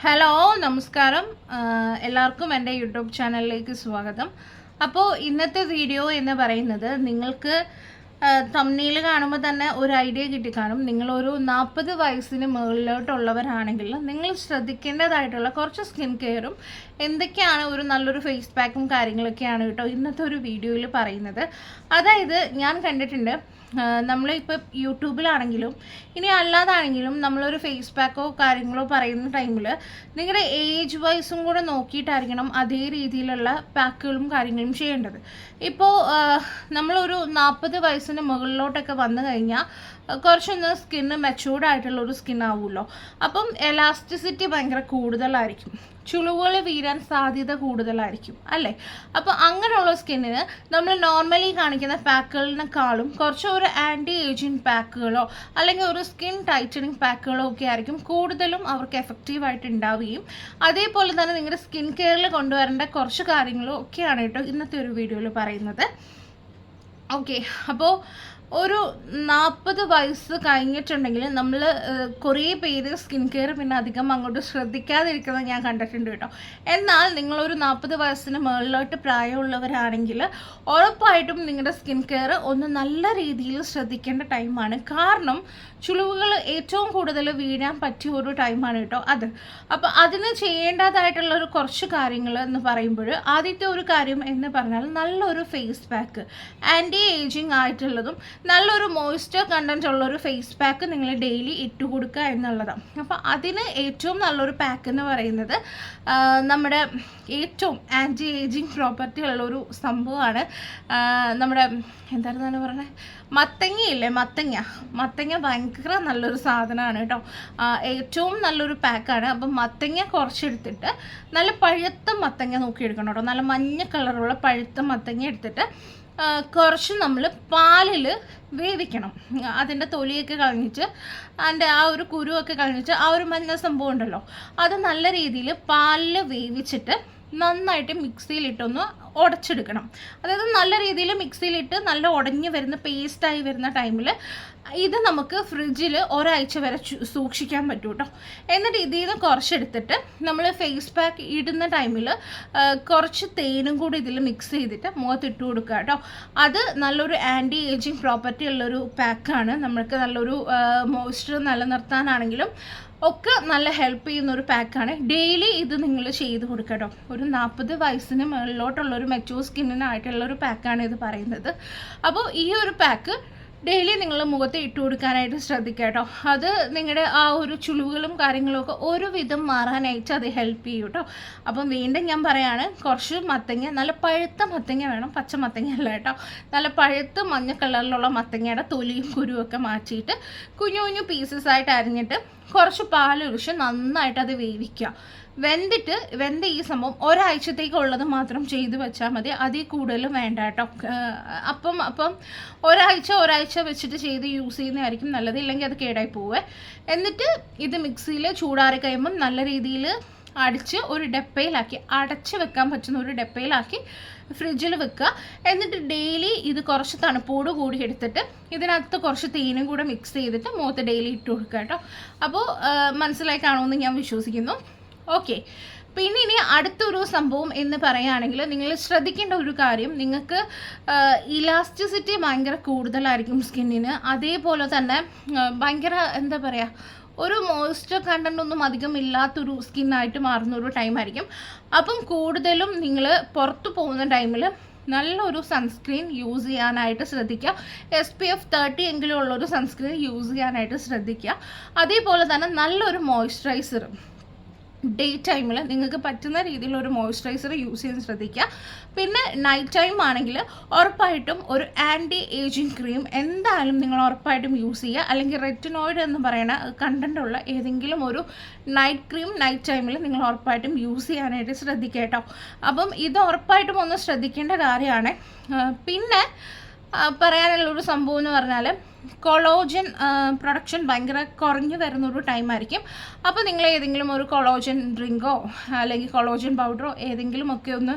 Hello നമസ്കാരം എല്ലാവർക്കും എൻ്റെ യൂട്യൂബ് ചാനലിലേക്ക് സ്വാഗതം. അപ്പോൾ ഇന്നത്തെ വീഡിയോ എന്ന് പറയുന്നത് നിങ്ങൾക്ക് തംബ്നെയിൽ കാണുമ്പോൾ തന്നെ ഒരു ഐഡിയ കിട്ടിക്കാണും. നിങ്ങളൊരു 40 വയസ്സിന് മുകളിലോട്ടുള്ളവരാണെങ്കിൽ നിങ്ങൾ ശ്രദ്ധിക്കേണ്ടതായിട്ടുള്ള കുറച്ച് സ്കിൻ കെയറും എന്തൊക്കെയാണ് ഒരു നല്ലൊരു ഫേസ് പാക്കും കാര്യങ്ങളൊക്കെയാണ് കേട്ടോ ഇന്നത്തെ ഒരു വീഡിയോയിൽ പറയുന്നത്. അതായത് ഞാൻ കണ്ടിട്ടുണ്ട് നമ്മളിപ്പോൾ യൂട്യൂബിലാണെങ്കിലും ഇനി അല്ലാതാണെങ്കിലും നമ്മളൊരു ഫേസ് പാക്കോ കാര്യങ്ങളോ പറയുന്ന ടൈമിൽ നിങ്ങളുടെ ഏജ് വൈസും കൂടെ നോക്കിയിട്ടായിരിക്കണം അതേ രീതിയിലുള്ള പാക്കുകളും കാര്യങ്ങളും ചെയ്യേണ്ടത്. ഇപ്പോൾ നമ്മളൊരു 40 വയസ്സിന് മുകളിലോട്ടൊക്കെ വന്നു കഴിഞ്ഞാൽ കുറച്ചൊന്ന് സ്കിന്ന് മെച്ചൂർഡ് ആയിട്ടുള്ള ഒരു സ്കിൻ ആവുമല്ലോ. അപ്പം എലാസ്റ്റിസിറ്റി ഭയങ്കര കൂടുതലായിരിക്കും, ചുളിവുകൾ വീരാൻ സാധ്യത കൂടുതലായിരിക്കും അല്ലേ. അപ്പോൾ അങ്ങനെയുള്ള സ്കിന്നിന് നമ്മൾ നോർമലി കാണിക്കുന്ന പാക്കുകളിനെക്കാളും കുറച്ച് ഒരു ആൻറ്റി ഏജിങ് പാക്കുകളോ അല്ലെങ്കിൽ ഒരു സ്കിൻ ടൈറ്റനിങ് പാക്കുകളോ ഒക്കെ ആയിരിക്കും കൂടുതലും അവർക്ക് എഫക്റ്റീവായിട്ട് ഉണ്ടാവുകയും അതേപോലെ തന്നെ നിങ്ങളുടെ സ്കിൻ കെയറിൽ കൊണ്ടുവരേണ്ട കുറച്ച് കാര്യങ്ങളും ഒക്കെയാണ് കേട്ടോ ഇന്നത്തെ ഒരു വീഡിയോയിൽ പറയുന്നത്. ഓക്കെ, അപ്പോൾ ഒരു 40 വയസ്സ് കഴിഞ്ഞിട്ടുണ്ടെങ്കിൽ നമ്മൾ കുറേ പേര് സ്കിൻ കെയർ പിന്നെ അധികം അങ്ങോട്ട് ശ്രദ്ധിക്കാതിരിക്കുന്നത് ഞാൻ കണ്ടിട്ടുണ്ട് കേട്ടോ. എന്നാൽ നിങ്ങളൊരു 40 വയസ്സിന് മുകളിലോട്ട് പ്രായമുള്ളവരാണെങ്കിൽ ഉറപ്പായിട്ടും നിങ്ങളുടെ സ്കിൻ കെയർ ഒന്ന് നല്ല രീതിയിൽ ശ്രദ്ധിക്കേണ്ട ടൈമാണ്. കാരണം ചുളിവുകൾ ഏറ്റവും കൂടുതൽ വീഴാൻ പറ്റിയ ഒരു ടൈമാണ് കേട്ടോ അത്. അപ്പോൾ അതിന് ചെയ്യേണ്ടതായിട്ടുള്ള ഒരു കുറച്ച് കാര്യങ്ങൾ എന്ന് പറയുമ്പോൾ ആദ്യത്തെ ഒരു കാര്യം എന്ന് പറഞ്ഞാൽ നല്ലൊരു ഫേസ് പാക്ക്, ആൻറ്റി ഏജിങ് ആയിട്ടുള്ളതും നല്ലൊരു മോയ്സ്ചർ കണ്ടൻറ്റ് ഉള്ളൊരു ഫേസ് പാക്ക് നിങ്ങൾ ഡെയിലി ഇട്ട് കൊടുക്കുക എന്നുള്ളതാണ്. അപ്പോൾ അതിന് ഏറ്റവും നല്ലൊരു പാക്ക് എന്ന് പറയുന്നത് നമ്മുടെ ഏറ്റവും ആൻറ്റി ഏജിങ് പ്രോപ്പർട്ടി ഉള്ളൊരു സംഭവമാണ് നമ്മുടെ എന്തായിരുന്നു പറഞ്ഞത്, മത്തങ്ങയില്ലേ, മത്തങ്ങ ഭയങ്കര നല്ലൊരു സാധനമാണ് കേട്ടോ. ഏറ്റവും നല്ലൊരു പാക്കാണ്. അപ്പം മത്തങ്ങ കുറച്ചെടുത്തിട്ട് നല്ല പഴുത്ത മത്തങ്ങ നോക്കിയെടുക്കണം കേട്ടോ. നല്ല മഞ്ഞ കളറുള്ള പഴുത്ത മത്തങ്ങ എടുത്തിട്ട് കുറച്ച് നമ്മൾ പാലിൽ വേവിക്കണം. അതിൻ്റെ തൊലിയൊക്കെ കളഞ്ഞിട്ട് അതിൻ്റെ ആ ഒരു കുരുവൊക്കെ കളഞ്ഞിട്ട് ആ ഒരു മഞ്ഞ സംഭവം ഉണ്ടല്ലോ അത് നല്ല രീതിയിൽ പാലിൽ വേവിച്ചിട്ട് നന്നായിട്ട് മിക്സിയിലിട്ടൊന്ന് ഉടച്ചെടുക്കണം. അതായത് നല്ല രീതിയിൽ മിക്സിയിലിട്ട് നല്ല ഉടഞ്ഞ് വരുന്ന പേസ്റ്റായി വരുന്ന ടൈമിൽ ഇത് നമുക്ക് ഫ്രിഡ്ജിൽ ഒരാഴ്ച വരെ സൂക്ഷിക്കാൻ പറ്റും കേട്ടോ. എന്നിട്ട് ഇതിൽ നിന്ന് കുറച്ചെടുത്തിട്ട് നമ്മൾ ഫേസ് പാക്ക് ഇടുന്ന ടൈമിൽ കുറച്ച് തേനും കൂടി ഇതിൽ മിക്സ് ചെയ്തിട്ട് മുഖത്തിട്ട് കൊടുക്കുക കേട്ടോ. അത് നല്ലൊരു ആൻറ്റി ഏജിങ് പ്രോപ്പർട്ടി ഉള്ളൊരു പാക്കാണ്. നമ്മൾക്ക് നല്ലൊരു മോയ്സ്ചർ നിലനിർത്താനാണെങ്കിലും ഒക്കെ നല്ല ഹെൽപ്പ് ചെയ്യുന്ന ഒരു പാക്കാണ്. ഡെയിലി ഇത് നിങ്ങൾ ചെയ്ത് കൊടുക്കുക കേട്ടോ. ഒരു 40 വയസ്സിന് മുകളിലോട്ടുള്ളൊരു മെച്ചൂർ സ്കിന്നിനായിട്ടുള്ളൊരു പാക്കാണ് ഇത് പറയുന്നത്. അപ്പോൾ ഈ ഒരു പാക്ക് ഡെയിലി നിങ്ങൾ മുഖത്ത് ഇട്ട് കൊടുക്കാനായിട്ട് ശ്രദ്ധിക്കുക കേട്ടോ. അത് നിങ്ങളുടെ ആ ഒരു ചുളിവുകളും കാര്യങ്ങളൊക്കെ ഒരുവിധം മാറാനായിട്ട് അത് ഹെൽപ്പ് ചെയ്യും കേട്ടോ. അപ്പം വീണ്ടും ഞാൻ പറയാണ്, കുറച്ച് മത്തങ്ങ, നല്ല പഴുത്ത മത്തങ്ങ വേണം, പച്ച മത്തങ്ങ അല്ല കേട്ടോ. നല്ല പഴുത്ത മഞ്ഞ കളറിലുള്ള മത്തങ്ങയുടെ തൊലിയും കുരുവൊക്കെ മാറ്റിയിട്ട് കുഞ്ഞു കുഞ്ഞു പീസസ് ആയിട്ട് അരിഞ്ഞിട്ട് കുറച്ച് പാലൊഴിച്ച് നന്നായിട്ട് അത് വേവിക്കുക. വെന്ത ഈ സംഭവം ഒരാഴ്ചത്തേക്കുള്ളത് മാത്രം ചെയ്ത് വെച്ചാൽ മതി, അതിൽ കൂടുതലും വേണ്ട കേട്ടോ. അപ്പം ഒരാഴ്ച വെച്ചിട്ട് ചെയ്ത് യൂസ് ചെയ്യുന്നതായിരിക്കും നല്ലത്, ഇല്ലെങ്കിൽ അത് കേടായി പോവേ. എന്നിട്ട് ഇത് മിക്സിയിൽ ചൂടാറി കഴിയുമ്പം നല്ല രീതിയിൽ അടിച്ച് ഒരു ഡപ്പയിലാക്കി അടച്ച് വെക്കാൻ പറ്റുന്ന ഒരു ഡപ്പയിലാക്കി ഫ്രിഡ്ജിൽ വെക്കുക. എന്നിട്ട് ഡെയിലി ഇത് കുറച്ച് തണുപ്പോട് കൂടി എടുത്തിട്ട് ഇതിനകത്ത് കുറച്ച് തേനും കൂടെ മിക്സ് ചെയ്തിട്ട് മുഖത്ത് ഡെയിലി ഇട്ട് കൊടുക്കുക കേട്ടോ. അപ്പോൾ മനസ്സിലായി കാണുമെന്ന് ഞാൻ വിശ്വസിക്കുന്നു. ഓക്കെ, പിന്നെ ഇനി അടുത്തൊരു സംഭവം എന്ന് പറയുകയാണെങ്കിൽ നിങ്ങൾ ശ്രദ്ധിക്കേണ്ട ഒരു കാര്യം, നിങ്ങൾക്ക് ഇലാസ്റ്റിസിറ്റി ഭയങ്കര കൂടുതലായിരിക്കും സ്കിന്നിന്. അതേപോലെ തന്നെ ഭയങ്കര എന്താ പറയുക, ഒരു മോയ്സ്ചർ കണ്ടൻ്റ് ഒന്നും അധികം ഇല്ലാത്തൊരു സ്കിന്നായിട്ട് മാറുന്ന ഒരു ടൈമായിരിക്കും. അപ്പം കൂടുതലും നിങ്ങൾ പുറത്തു പോകുന്ന ടൈമിൽ നല്ലൊരു സൺസ്ക്രീൻ യൂസ് ചെയ്യാനായിട്ട് ശ്രദ്ധിക്കുക. SPF 30 എങ്കിലും ഉള്ളൊരു സൺസ്ക്രീൻ യൂസ് ചെയ്യാനായിട്ട് ശ്രദ്ധിക്കുക. അതേപോലെ തന്നെ നല്ലൊരു മോയ്സ്ചറൈസർ ഡേ ടൈമിൽ നിങ്ങൾക്ക് പറ്റുന്ന രീതിയിലൊരു മോയ്സ്ചറൈസർ യൂസ് ചെയ്യാൻ ശ്രദ്ധിക്കുക. പിന്നെ നൈറ്റ് ടൈം ആണെങ്കിൽ ഉറപ്പായിട്ടും ഒരു ആൻറ്റി ഏജിങ് ക്രീം എന്തായാലും നിങ്ങൾ ഉറപ്പായിട്ടും യൂസ് ചെയ്യുക. അല്ലെങ്കിൽ റെറ്റിനോയിഡ് എന്ന് പറയുന്ന കണ്ടൻ്റുള്ള ഏതെങ്കിലും ഒരു നൈറ്റ് ക്രീം നൈറ്റ് ടൈമിൽ നിങ്ങൾ ഉറപ്പായിട്ടും യൂസ് ചെയ്യാനായിട്ട് ശ്രദ്ധിക്കുക കേട്ടോ. അപ്പം ഇത് ഉറപ്പായിട്ടും ഒന്ന് ശ്രദ്ധിക്കേണ്ട കാര്യമാണ്. പിന്നെ പറയാനുള്ളൊരു സംഭവം എന്ന് പറഞ്ഞാൽ കൊളോജൻ പ്രൊഡക്ഷൻ ഭയങ്കര കുറഞ്ഞു വരുന്നൊരു ടൈമായിരിക്കും. അപ്പോൾ നിങ്ങൾ ഏതെങ്കിലും ഒരു കൊളോജൻ ഡ്രിങ്കോ അല്ലെങ്കിൽ കൊളോജൻ പൗഡറോ ഏതെങ്കിലുമൊക്കെ ഒന്ന്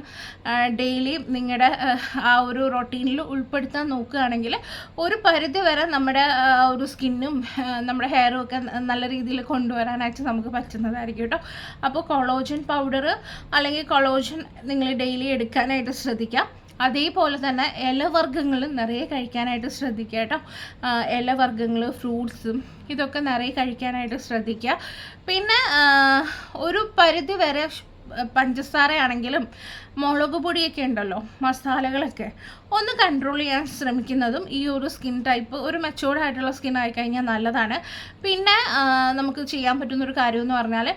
ഡെയിലി നിങ്ങളുടെ ആ ഒരു റൊട്ടീനിൽ ഉൾപ്പെടുത്താൻ നോക്കുകയാണെങ്കിൽ ഒരു പരിധി വരെ നമ്മുടെ ഒരു സ്കിന്നും നമ്മുടെ ഹെയറും ഒക്കെ നല്ല രീതിയിൽ കൊണ്ടുവരാനായിട്ട് നമുക്ക് പറ്റുന്നതായിരിക്കും കേട്ടോ. അപ്പോൾ കൊളോജൻ പൗഡർ അല്ലെങ്കിൽ കൊളോജൻ നിങ്ങൾ ഡെയിലി എടുക്കാനായിട്ട് ശ്രദ്ധിക്കാം. അതേപോലെ തന്നെ ഇലവർഗ്ഗങ്ങൾ നിറയെ കഴിക്കാനായിട്ട് ശ്രദ്ധിക്കുക കേട്ടോ. ഇലവർഗ്ഗങ്ങൾ, ഫ്രൂട്ട്സും ഇതൊക്കെ നിറയെ കഴിക്കാനായിട്ട് ശ്രദ്ധിക്കുക. പിന്നെ ഒരു പരിധി വരെ പഞ്ചസാരയാണെങ്കിലും മുളക് പൊടിയൊക്കെ ഉണ്ടല്ലോ, മസാലകളൊക്കെ ഒന്ന് കൺട്രോൾ ചെയ്യാൻ ശ്രമിക്കുന്നതും ഈ ഒരു സ്കിൻ ടൈപ്പ് ഒരു മെച്ചൂർഡ് ആയിട്ടുള്ള സ്കിൻ ആയിക്കഴിഞ്ഞാൽ നല്ലതാണ്. പിന്നെ നമുക്ക് ചെയ്യാൻ പറ്റുന്നൊരു കാര്യം എന്ന് പറഞ്ഞാൽ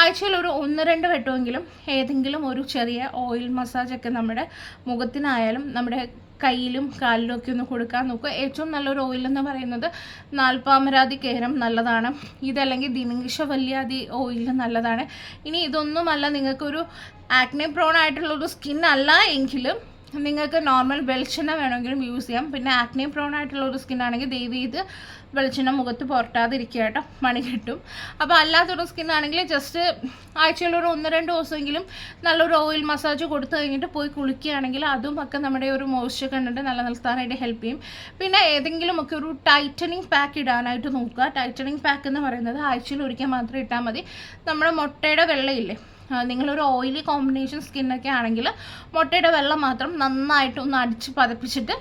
ആഴ്ചയിൽ ഒരു 1-2 വട്ടമെങ്കിലും ഏതെങ്കിലും ഒരു ചെറിയ ഓയിൽ മസാജൊക്കെ നമ്മുടെ മുഖത്തിനായാലും നമ്മുടെ കയ്യിലും കാലിലും ഒക്കെ ഒന്ന് കൊടുക്കാൻ നോക്കുക. ഏറ്റവും നല്ലൊരു ഓയിൽ എന്ന് പറയുന്നത് നാൽപ്പാമരാതി കേരം നല്ലതാണ്. ഇതല്ലെങ്കിൽ ദിനേശവല്യാതി ഓയിൽ നല്ലതാണ്. ഇനി ഇതൊന്നുമല്ല, നിങ്ങൾക്കൊരു ആക്നെ പ്രോൺ ആയിട്ടുള്ളൊരു സ്കിൻ അല്ല എങ്കിലും നിങ്ങൾക്ക് നോർമൽ വെളിച്ചെണ്ണ വേണമെങ്കിലും യൂസ് ചെയ്യാം. പിന്നെ ആക്നെ പ്രോൺ ആയിട്ടുള്ള ഒരു സ്കിൻ ആണെങ്കിൽ ദയവ് ചെയ്ത് വെളിച്ചെണ്ണ മുഖത്ത് പുരട്ടാതിരിക്കുക കേട്ടോ, മണി കിട്ടും. അപ്പോൾ അല്ലാത്തൊരു സ്കിൻ ആണെങ്കിൽ ജസ്റ്റ് ആഴ്ചയിലൊരു 1-2 ദിവസമെങ്കിലും നല്ലൊരു ഓയിൽ മസാജ് കൊടുത്തു കഴിഞ്ഞിട്ട് പോയി കുളിക്കുകയാണെങ്കിൽ അതും ഒക്കെ നമ്മുടെ ഒരു മോയ്സ്ചർ കണ്ടിട്ട് നിലനിർത്താനായിട്ട് ഹെൽപ്പ് ചെയ്യും. പിന്നെ ഏതെങ്കിലുമൊക്കെ ഒരു ടൈറ്റനിങ് പാക്ക് ഇടാനായിട്ട് നോക്കുക. ടൈറ്റനിങ് പാക്ക് എന്ന് പറയുന്നത് ആഴ്ചയിൽ ഒരിക്കൽ മാത്രം ഇട്ടാൽ മതി. നമ്മുടെ മുട്ടയുടെ വെള്ളയില്ലേ, നിങ്ങളൊരു ഓയിലി കോമ്പിനേഷൻ സ്കിന്നൊക്കെ ആണെങ്കിൽ മുട്ടയുടെ വെള്ളം മാത്രം നന്നായിട്ട് ഒന്ന് അടിച്ച് പതപ്പിച്ചിട്ട്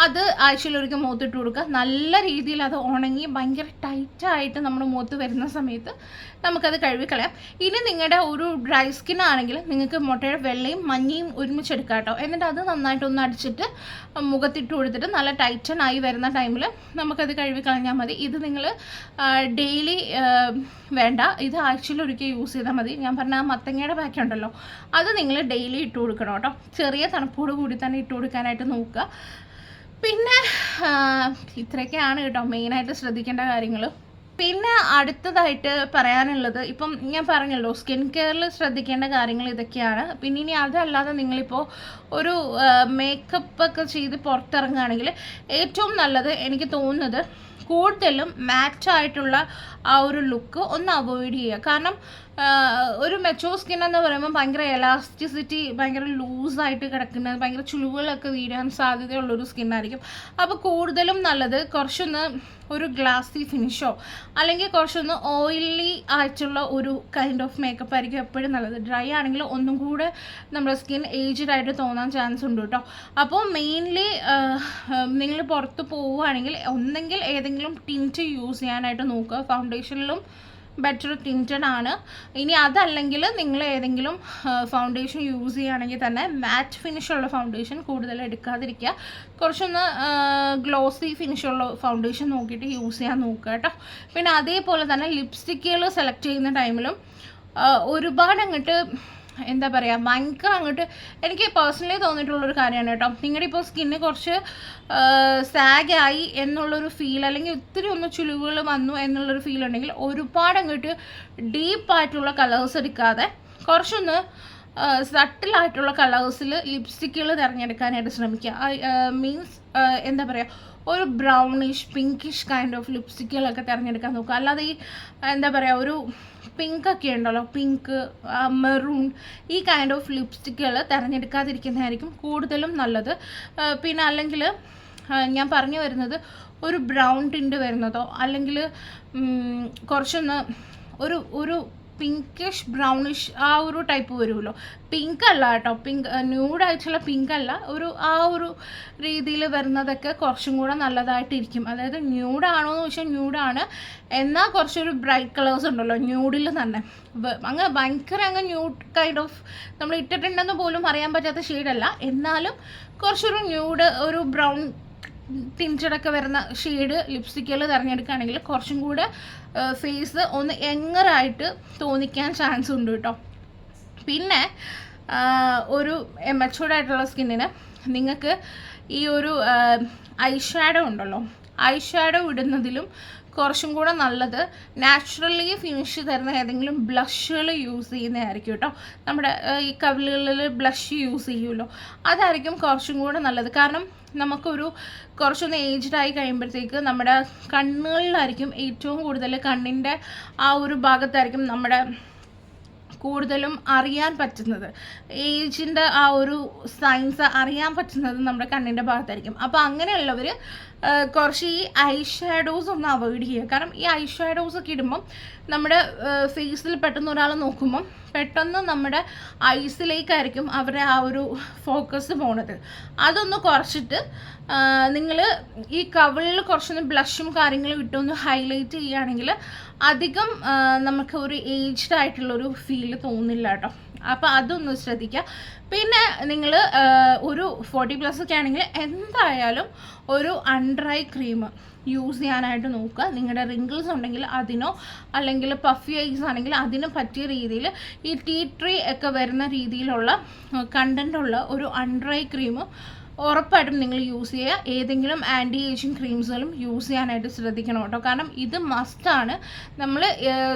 അത് ആഴ്ചയിലൊരിക്കൽ മുഖത്തിട്ട് കൊടുക്കുക. നല്ല രീതിയിൽ അത് ഉണങ്ങി ഭയങ്കര ടൈറ്റായിട്ട് നമ്മുടെ മുഖത്ത് വരുന്ന സമയത്ത് നമുക്കത് കഴുകിക്കളയാം. ഇനി നിങ്ങളുടെ ഒരു ഡ്രൈ സ്കിൻ ആണെങ്കിൽ നിങ്ങൾക്ക് മുട്ടയുടെ വെള്ളയും മഞ്ഞയും ഒരുമിച്ചെടുക്കാം കേട്ടോ. എന്നിട്ട് അത് നന്നായിട്ടൊന്ന് അടിച്ചിട്ട് മുഖത്തിട്ട് കൊടുത്തിട്ട് നല്ല ടൈറ്റനായി വരുന്ന ടൈമിൽ നമുക്കത് കഴുകിക്കളഞ്ഞാൽ മതി. ഇത് നിങ്ങൾ ഡെയിലി വേണ്ട, ഇത് ആഴ്ചയിലൊരിക്കൽ യൂസ് ചെയ്താൽ മതി. ഞാൻ പറഞ്ഞ ആ മത്തങ്ങയുടെ പാക്ക് ഉണ്ടല്ലോ, അത് നിങ്ങൾ ഡെയിലി ഇട്ട് കൊടുക്കണം കേട്ടോ. ചെറിയ തണുപ്പോട് കൂടി തന്നെ ഇട്ട് കൊടുക്കാനായിട്ട് നോക്കുക. പിന്നെ ഇത്രയൊക്കെയാണ് കേട്ടോ മെയിനായിട്ട് ശ്രദ്ധിക്കേണ്ട കാര്യങ്ങൾ. പിന്നെ അടുത്തതായിട്ട് പറയാനുള്ളത്, ഇപ്പം ഞാൻ പറഞ്ഞല്ലോ സ്കിൻ കെയറിൽ ശ്രദ്ധിക്കേണ്ട കാര്യങ്ങൾ ഇതൊക്കെയാണ്. പിന്നെ ഇനി അതല്ലാതെ നിങ്ങളിപ്പോൾ ഒരു മേക്കപ്പ് ഒക്കെ ചെയ്ത് പുറത്തിറങ്ങുകയാണെങ്കിൽ ഏറ്റവും നല്ലത് എനിക്ക് തോന്നുന്നത് കൂടുതലും മാച്ചായിട്ടുള്ള ആ ഒരു ലുക്ക് ഒന്ന് അവോയ്ഡ് ചെയ്യുക. കാരണം ഒരു മെച്ചൂർ സ്കിൻ എന്ന് പറയുമ്പോൾ ഭയങ്കര എലാസ്റ്റിസിറ്റി, ഭയങ്കര ലൂസായിട്ട് കിടക്കുന്നത്, ഭയങ്കര ചുളിവുകളൊക്കെ വീഴാൻ സാധ്യതയുള്ളൊരു സ്കിന്നായിരിക്കും. അപ്പോൾ കൂടുതലും നല്ലത് കുറച്ചൊന്ന് ഒരു ഗ്ലാസി ഫിനിഷോ അല്ലെങ്കിൽ കുറച്ചൊന്ന് ഓയിലി ആയിട്ടുള്ള ഒരു കൈൻഡ് ഓഫ് മേക്കപ്പ് ആയിരിക്കും എപ്പോഴും നല്ലത്. ഡ്രൈ ആണെങ്കിൽ ഒന്നും കൂടെ നമ്മുടെ സ്കിൻ ഏജ്ഡ് ആയിട്ട് തോന്നാൻ ചാൻസ് ഉണ്ട് കേട്ടോ. അപ്പോൾ മെയിൻലി നിങ്ങൾ പുറത്ത് പോവുകയാണെങ്കിൽ ഒന്നെങ്കിൽ ഏതെങ്കിലും ടിൻറ്റ് യൂസ് ചെയ്യാനായിട്ട് നോക്കുക. ഫൗണ്ടേഷനിലും ബെറ്റർ ടിൻറ്റഡ് ആണ്. ഇനി അതല്ലെങ്കിൽ നിങ്ങൾ ഏതെങ്കിലും ഫൗണ്ടേഷൻ യൂസ് ചെയ്യുകയാണെങ്കിൽ തന്നെ മാറ്റ് ഫിനിഷുള്ള ഫൗണ്ടേഷൻ കൂടുതൽ എടുക്കാതിരിക്കുക. കുറച്ചൊന്ന് ഗ്ലോസി ഫിനിഷുള്ള ഫൗണ്ടേഷൻ നോക്കിയിട്ട് യൂസ് ചെയ്യാൻ നോക്കുക കേട്ടോ. പിന്നെ അതേപോലെ തന്നെ ലിപ്സ്റ്റിക്കുകൾ സെലക്ട് ചെയ്യുന്ന ടൈമിലും ഒരുപാട് അങ്ങോട്ട് എന്താ പറയുക, ഭയങ്കര അങ്ങോട്ട് എനിക്ക് പേഴ്സണലി തോന്നിയിട്ടുള്ളൊരു കാര്യമാണ് കേട്ടോ. നിങ്ങളുടെ ഇപ്പോൾ സ്കിന്ന് കുറച്ച് സാഗായി എന്നുള്ളൊരു ഫീൽ, അല്ലെങ്കിൽ ഒത്തിരി ഒന്ന് ചുളിവുകൾ വന്നു എന്നുള്ളൊരു ഫീൽ ഉണ്ടെങ്കിൽ ഒരുപാട് അങ്ങോട്ട് ഡീപ്പായിട്ടുള്ള കളേഴ്സ് എടുക്കാതെ കുറച്ചൊന്ന് സട്ടിലായിട്ടുള്ള കളേഴ്സിൽ ലിപ്സ്റ്റിക്കുകൾ തിരഞ്ഞെടുക്കാനായിട്ട് ശ്രമിക്കുക. മീൻസ് എന്താ പറയുക, ഒരു ബ്രൗണിഷ് പിങ്കിഷ് കൈൻഡ് ഓഫ് ലിപ്സ്റ്റിക്കുകളൊക്കെ തിരഞ്ഞെടുക്കാൻ നോക്കുക. അല്ലാതെ ഈ എന്താ പറയുക ഒരു പിങ്കൊക്കെ ഉണ്ടല്ലോ, പിങ്ക്, മെറൂൺ, ഈ കൈൻഡ് ഓഫ് ലിപ്സ്റ്റിക്കുകൾ തിരഞ്ഞെടുക്കാതിരിക്കുന്നതായിരിക്കും കൂടുതലും നല്ലത്. പിന്നെ അല്ലെങ്കിൽ ഞാൻ പറഞ്ഞു വരുന്നത് ഒരു ബ്രൗൺ ടിൻറ്റ് വരുന്നതോ അല്ലെങ്കിൽ കുറച്ചൊന്ന് ഒരു പിങ്കിഷ് ബ്രൗണിഷ് ആ ഒരു ടൈപ്പ് വരുമല്ലോ. പിങ്ക് അല്ല കേട്ടോ, പിങ്ക് ന്യൂഡായിട്ടുള്ള പിങ്ക് അല്ല, ആ ഒരു രീതിയിൽ വരുന്നതൊക്കെ കുറച്ചും കൂടെ നല്ലതായിട്ടിരിക്കും. അതായത് ന്യൂഡാണോ എന്ന് ചോദിച്ചാൽ ന്യൂഡാണ്, എന്നാൽ കുറച്ചൊരു ബ്രൈറ്റ് കളേഴ്സ് ഉണ്ടല്ലോ ന്യൂഡിൽ തന്നെ, അങ്ങ് ഭയങ്കര അങ്ങ് ന്യൂഡ് കൈൻഡ് ഓഫ് നമ്മൾ ഇട്ടിട്ടുണ്ടെന്ന് പോലും അറിയാൻ പറ്റാത്ത ഷെയ്ഡല്ല, എന്നാലും കുറച്ചൊരു ന്യൂഡ് ഒരു ബ്രൗൺ ടിൻറ്റഡൊക്കെ വരുന്ന ഷെയ്ഡ് ലിപ്സ്റ്റിക്കുകൾ തിരഞ്ഞെടുക്കുകയാണെങ്കിൽ കുറച്ചും കൂടെ ഫേസ് ഒന്ന് യങ്ങറായിട്ട് തോന്നിക്കാൻ ചാൻസ് ഉണ്ട് കേട്ടോ. പിന്നെ ഒരു മെച്ചൂർഡ് ആയിട്ടുള്ള സ്കിന്നിന് നിങ്ങൾക്ക് ഈ ഒരു ഐ ഷാഡോ ഉണ്ടല്ലോ, ഐ ഷാഡോ ഇടുന്നതിലും കുറച്ചും കൂടെ നല്ലത് നാച്ചുറലി ഫിനിഷ് തരുന്ന ഏതെങ്കിലും ബ്ലഷുകൾ യൂസ് ചെയ്യുന്നതായിരിക്കും കേട്ടോ. നമ്മുടെ ഈ കവിളുകളിൽ ബ്ലഷ് യൂസ് ചെയ്യുമല്ലോ, അതായിരിക്കും കുറച്ചും കൂടെ നല്ലത്. കാരണം നമുക്കൊരു കുറച്ചൊന്ന് ഏജ്ഡ് ആയി കഴിയുമ്പോഴത്തേക്ക് നമ്മുടെ കണ്ണുകളിലായിരിക്കും ഏറ്റവും കൂടുതൽ, കണ്ണിൻ്റെ ആ ഒരു ഭാഗത്തായിരിക്കും നമ്മുടെ കൂടുതലും അറിയാൻ പറ്റുന്നത്, ഏജിൻ്റെ ആ ഒരു സയൻസ് അറിയാൻ പറ്റുന്നത് നമ്മുടെ കണ്ണിൻ്റെ ഭാഗത്തായിരിക്കും. അപ്പോൾ അങ്ങനെയുള്ളവർ കുറച്ച് ഈ ഐ ഷാഡോസ് ഒന്ന് അവോയ്ഡ് ചെയ്യുക. കാരണം ഈ ഐ ഷാഡോസ് ഒക്കെ ഇടുമ്പം നമ്മുടെ ഫേസിൽ പെട്ടെന്ന് ഒരാൾ നോക്കുമ്പം പെട്ടെന്ന് നമ്മുടെ ഐസിലേക്കായിരിക്കും അവരുടെ ആ ഒരു ഫോക്കസ് പോണത്. അതൊന്ന് കുറച്ചിട്ട് നിങ്ങൾ ഈ കവിളിൽ കുറച്ചൊന്ന് ബ്ലഷും കാര്യങ്ങളും ഇട്ടൊന്ന് ഹൈലൈറ്റ് ചെയ്യുകയാണെങ്കിൽ അധികം നമുക്ക് ഒരു ഏജ്ഡ് ആയിട്ടുള്ളൊരു ഫീൽ തോന്നില്ല കേട്ടോ. അപ്പോൾ അതൊന്ന് ശ്രദ്ധിക്കുക. പിന്നെ നിങ്ങൾ ഒരു 40+ ഒക്കെ ആണെങ്കിൽ എന്തായാലും ഒരു അണ്ടർ ഐ ക്രീം യൂസ് ചെയ്യാനായിട്ട് നോക്കുക. നിങ്ങളുടെ റിങ്കിൾസ് ഉണ്ടെങ്കിൽ അതിനോ, അല്ലെങ്കിൽ പഫി ഐസ് ആണെങ്കിൽ അതിന് പറ്റിയ രീതിയിൽ ഈ ടീ ട്രീ ഒക്കെ വരുന്ന രീതിയിലുള്ള കണ്ടൻറ്റുള്ള ഒരു അണ്ടർ ഐ ക്രീം ഉറപ്പായിട്ടും നിങ്ങൾ യൂസ് ചെയ്യുക. ഏതെങ്കിലും ആൻറ്റി ഏജിങ് ക്രീംസുകളും യൂസ് ചെയ്യാനായിട്ട് ശ്രദ്ധിക്കണം കേട്ടോ. കാരണം ഇത് മസ്റ്റാണ്.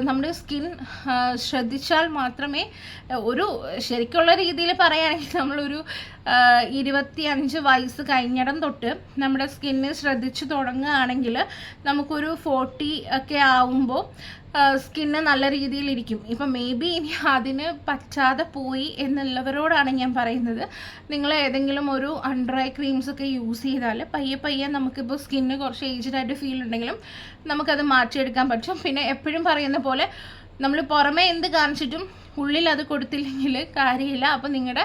നമ്മുടെ സ്കിൻ ശ്രദ്ധിച്ചാൽ മാത്രമേ, ഒരു ശരിക്കുള്ള രീതിയിൽ പറയുകയാണെങ്കിൽ നമ്മളൊരു 25 വയസ്സ് കഴിഞ്ഞിടം തൊട്ട് നമ്മുടെ സ്കിന്നെ ശ്രദ്ധിച്ച് തുടങ്ങുകയാണെങ്കിൽ നമുക്കൊരു 40 ഒക്കെ ആവുമ്പോൾ സ്കിന്ന് നല്ല രീതിയിലിരിക്കും. ഇപ്പം മേ ബി ഇനി അതിന് പറ്റാതെ പോയി എന്നുള്ളവരോടാണ് ഞാൻ പറയുന്നത്, നിങ്ങൾ ഏതെങ്കിലും ഒരു അണ്ടർ ഐ ക്രീംസ് ഒക്കെ യൂസ് ചെയ്താൽ പയ്യെ നമുക്കിപ്പോൾ സ്കിന്ന് കുറച്ച് ഏജ്ഡ് ആയിട്ട് ഫീൽ ഉണ്ടെങ്കിലും നമുക്കത് മാറ്റിയെടുക്കാൻ പറ്റും. പിന്നെ എപ്പോഴും പറയുന്ന പോലെ നമ്മൾ പുറമേ എന്ത് കാണിച്ചിട്ടും ഉള്ളിൽ അത് കൊടുത്തില്ലെങ്കിൽ കാര്യമില്ല. അപ്പോൾ നിങ്ങളുടെ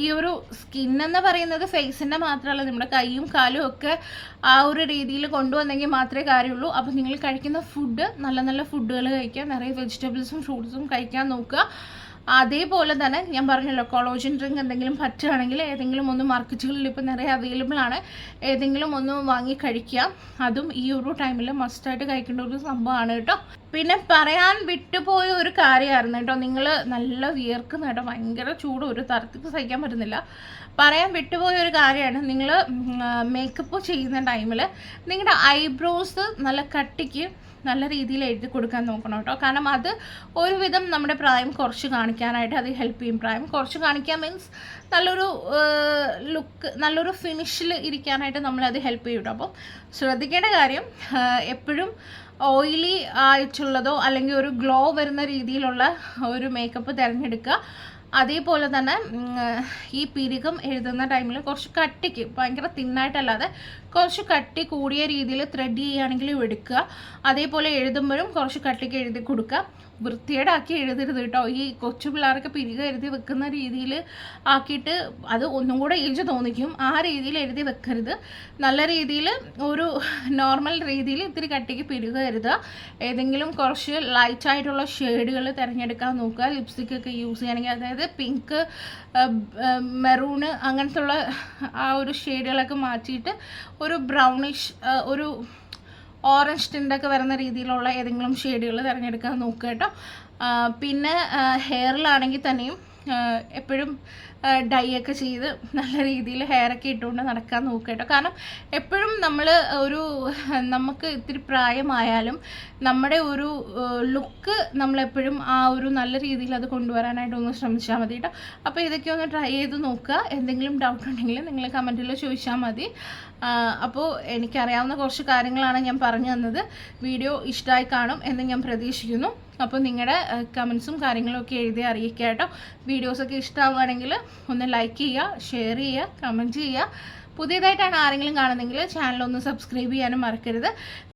ഈ ഒരു സ്കിന്നെന്ന് പറയുന്നത് ഫേസിൻ്റെ മാത്രമല്ല, നമ്മുടെ കൈയും കാലും ഒക്കെ ആ ഒരു രീതിയിൽ കൊണ്ടുവന്നെങ്കിൽ മാത്രമേ കാര്യമുള്ളൂ. അപ്പോൾ നിങ്ങൾ കഴിക്കുന്ന ഫുഡ് നല്ല ഫുഡുകൾ കഴിക്കുക, നിറയെ വെജിറ്റബിൾസും ഫ്രൂട്ട്സും കഴിക്കാൻ നോക്കുക. അതേപോലെ തന്നെ ഞാൻ പറഞ്ഞല്ലോ, കൊളോജൻ ഡ്രിങ്ക് എന്തെങ്കിലും പറ്റുകയാണെങ്കിൽ ഏതെങ്കിലും ഒന്ന് മാർക്കറ്റുകളിൽ ഇപ്പോൾ നിറയെ അവൈലബിൾ ആണ്, ഏതെങ്കിലും ഒന്ന് വാങ്ങി കഴിക്കുക. അതും ഈ ഒരു ടൈമിൽ മസ്റ്റായിട്ട് കഴിക്കേണ്ട ഒരു സംഭവമാണ് കേട്ടോ. പിന്നെ പറയാൻ വിട്ടുപോയ ഒരു കാര്യമായിരുന്നു കേട്ടോ, നിങ്ങൾ നല്ല വിയർക്കുന്ന കേട്ടോ, ഭയങ്കര ചൂട്, ഒരു തരത്തിക്ക് സഹിക്കാൻ പറ്റുന്നില്ല. പറയാൻ വിട്ടുപോയ ഒരു കാര്യമാണ്, നിങ്ങൾ മേക്കപ്പ് ചെയ്യുന്ന ടൈമിൽ നിങ്ങളുടെ ഐബ്രോസ് നല്ല കട്ടിക്ക് നല്ല രീതിയിൽ എഴുതി കൊടുക്കാൻ നോക്കണം കേട്ടോ. കാരണം അത് ഒരുവിധം നമ്മുടെ പ്രായം കുറച്ച് കാണിക്കാനായിട്ട് അത് ഹെൽപ്പ് ചെയ്യും. പ്രായം കുറച്ച് കാണിക്കാൻ മീൻസ് നല്ലൊരു ലുക്ക്, നല്ലൊരു ഫിനിഷിൽ ഇരിക്കാനായിട്ട് നമ്മളത് ഹെൽപ്പ് ചെയ്യും കേട്ടോ. അപ്പോൾ ശ്രദ്ധിക്കേണ്ട കാര്യം, എപ്പോഴും ഓയിലി ആയിട്ടുള്ളതോ അല്ലെങ്കിൽ ഒരു ഗ്ലോ വരുന്ന രീതിയിലുള്ള ഒരു മേക്കപ്പ് തിരഞ്ഞെടുക്കുക. അതേപോലെ തന്നെ ഈ പിരികം എഴുതുന്ന ടൈമിൽ കുറച്ച് കട്ടിക്ക്, ഭയങ്കര തിന്നായിട്ടല്ലാതെ കുറച്ച് കട്ടി കൂടിയ രീതിയിൽ ത്രെഡ് ചെയ്യുകയാണെങ്കിലും എടുക്കുക. അതേപോലെ എഴുതുമ്പോഴും കുറച്ച് കട്ടിക്ക് എഴുതി കൊടുക്കുക. വൃത്തിയേടാക്കി എഴുതരുത് കേട്ടോ. ഈ കൊച്ചു പിള്ളേരൊക്കെ പിരിക എഴുതി വെക്കുന്ന രീതിയിൽ ആക്കിയിട്ട് അത് ഒന്നും കൂടെ ഏജ് തോന്നിക്കും. ആ രീതിയിൽ എഴുതി വെക്കരുത്. നല്ല രീതിയിൽ ഒരു നോർമൽ രീതിയിൽ ഇത്തിരി കട്ടിക്ക് പിരിക എഴുതുക. ഏതെങ്കിലും കുറച്ച് ലൈറ്റായിട്ടുള്ള ഷെയ്ഡുകൾ തിരഞ്ഞെടുക്കാൻ നോക്കുക. ലിപ്സ്റ്റിക്കൊക്കെ യൂസ് ചെയ്യുകയാണെങ്കിൽ, അതായത് പിങ്ക്, മെറൂണ് അങ്ങനത്തെ ഉള്ള ആ ഒരു ഷെയ്ഡുകളൊക്കെ മാറ്റിയിട്ട് ഒരു ബ്രൗണിഷ്, ഒരു ഓറഞ്ച് ടിൻ്റൊക്കെ വരുന്ന രീതിയിലുള്ള ഏതെങ്കിലും ഷെയ്ഡുകൾ തിരഞ്ഞെടുക്കാൻ നോക്കുക കേട്ടോ. പിന്നെ ഹെയറിലാണെങ്കിൽ തന്നെയും എപ്പോഴും ഡൈ ഒക്കെ ചെയ്ത് നല്ല രീതിയിൽ ഹെയറൊക്കെ ഇട്ടുകൊണ്ട് നടക്കാൻ നോക്കുക കേട്ടോ. കാരണം എപ്പോഴും നമുക്ക് ഇത്തിരി പ്രായമായാലും നമ്മുടെ ഒരു ലുക്ക് നമ്മളെപ്പോഴും ആ ഒരു നല്ല രീതിയിൽ അത് കൊണ്ടുവരാനായിട്ട് ഒന്ന് ശ്രമിച്ചാൽ മതി കേട്ടോ. അപ്പോൾ ഇതൊക്കെ ഒന്ന് ട്രൈ ചെയ്ത് നോക്കുക. എന്തെങ്കിലും ഡൗട്ട് ഉണ്ടെങ്കിൽ നിങ്ങൾ കമൻറ്റിൽ ചോദിച്ചാൽ മതി. അപ്പോൾ എനിക്കറിയാവുന്ന കുറച്ച് കാര്യങ്ങളാണ് ഞാൻ പറഞ്ഞു തന്നത്. വീഡിയോ ഇഷ്ടമായി കാണും എന്ന് ഞാൻ പ്രതീക്ഷിക്കുന്നു. അപ്പോൾ നിങ്ങളുടെ കമൻസും കാര്യങ്ങളും ഒക്കെ എഴുതി അറിയിക്കുക കേട്ടോ. വീഡിയോസൊക്കെ ഇഷ്ടമാവുകയാണെങ്കിൽ ഒന്ന് ലൈക്ക് ചെയ്യുക, ഷെയർ ചെയ്യുക, കമൻറ്റ് ചെയ്യുക. പുതിയതായിട്ടാണ് ആരെങ്കിലും കാണുന്നതെങ്കിൽ ചാനലൊന്ന് സബ്സ്ക്രൈബ് ചെയ്യാനും മറക്കരുത്.